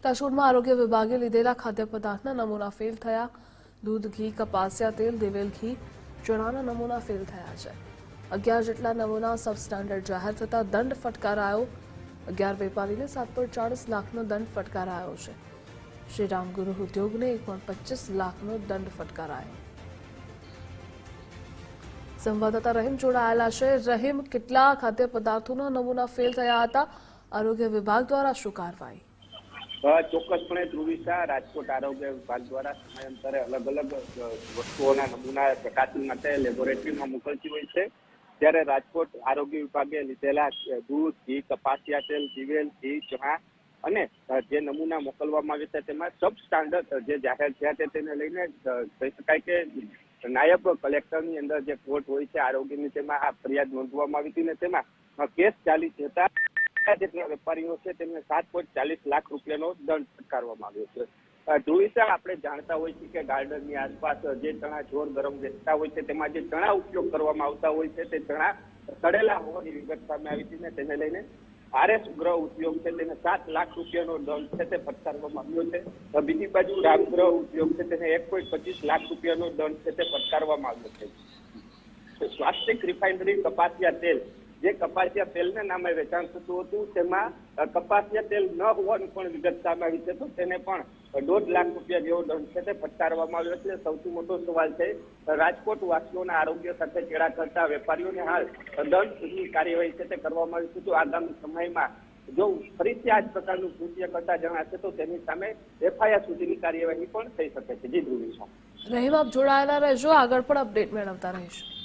રાજકોટમાં આરોગ્ય વિભાગે લીધેલા ખાદ્ય પદાર્થના નમૂના ફેલ થયા। દૂધ, ઘી, કપાસિયા તેલ, દિવેલ ઘી, ચણાના નમૂના ફેલ થયા છે। 11 જેટલા નમૂના સબસ્ટાન્ડર્ડ જાહેર થતા દંડ ફટકારાયો। 11 વેપારીને 7.40 લાખનો દંડ ફટકારાયો છે। શ્રીરામ ગુરુ ઉદ્યોગને 1.25 લાખનો દંડ ફટકારાયો। સંવાદદાતા રહીમ જોડાયેલા છે। રહીમ, કેટલા ખાદ્ય પદાર્થોના નમૂના ફેલ થયા હતા? આરોગ્ય વિભાગ દ્વારા શું કાર્યવાહી? ચોક્કસપણે ધ્રુવિશા, રાજકોટ આરોગ્ય વિભાગ દ્વારા સમયાંતરે અલગ અલગ વસ્તુઓના નમૂના ચકાસણી માટે લેબોરેટરીમાં મોકલતી હોય છે। ત્યારે રાજકોટ આરોગ્ય વિભાગે લીધેલા દૂધ, ઘી, કપાસિયા તેલ, દિવેલ ઘી, ચણા અને જે નમૂના મોકલવામાં આવ્યા છે તેમાં સબ સ્ટાન્ડર્ડ જે જાહેર થયા છે તેને લઈને કહી શકાય કે નાયબ કલેક્ટરની અંદર જે કોર્ટ હોય છે આરોગ્યની, તેમાં આ ફરિયાદ નોંધવામાં આવી હતી ને તેમાં કેસ ચાલી જતા જેટલા વેપારીઓ છે તેમને 7.40 લાખ રૂપિયાનો દંડ ફટકારવામાં આવ્યો છે। ધ્રુવિશા, આપણે જાણતા હોય છે કે ગાર્ડનની આસપાસ જે ચણા જોર ગરમ વેચતા હોય છે તેમાં જે ચણા ઉપયોગ કરવામાં આવતા હોય છે તે ચણા સડેલા હોવાની વિગત સામે આવી હતી ને તેને લઈને આરએસ ગૃહ ઉદ્યોગ છે તેને 7 લાખ રૂપિયાનો દંડ છે તે ફટકારવામાં આવ્યો છે। બીજી બાજુ રામગૃહ ઉદ્યોગ છે તેને 1.25 લાખ રૂપિયાનો દંડ છે તે ફટકારવામાં આવ્યો છે। સ્વાસ્થિક રિફાઇનરી કપાસિયા તેલ, જે કપાસિયા તેલના નામે વેચાણ થતું હતું તેમાં કપાસિયા તેલ ન હોવાની પણ વિગત સામે આવી છે, તો તેને પણ 1.5 લાખ રૂપિયા જેવો દંડ છે તે ફટકારવામાં આવ્યો છે। સૌથી મોટો સવાલ છે રાજકોટ વાસીઓના આરોગ્ય સાથે ચેડા કરતા વેપારીઓને હાલ દંડની કાર્યવાહી છે તે કરવામાં આવી છે। તો આગામી સમયમાં જો ફરીથી આ જ પ્રકારનું કૃત્ય કરતા જણાશે તો તેની સામે એફઆઈઆર સુધીની કાર્યવાહી પણ થઈ શકે છે। જી ધ્રુવિશા। રહીમ, આપ જોડાયેલા રહેજો, આગળ પણ અપડેટ મેળવતા રહીશું।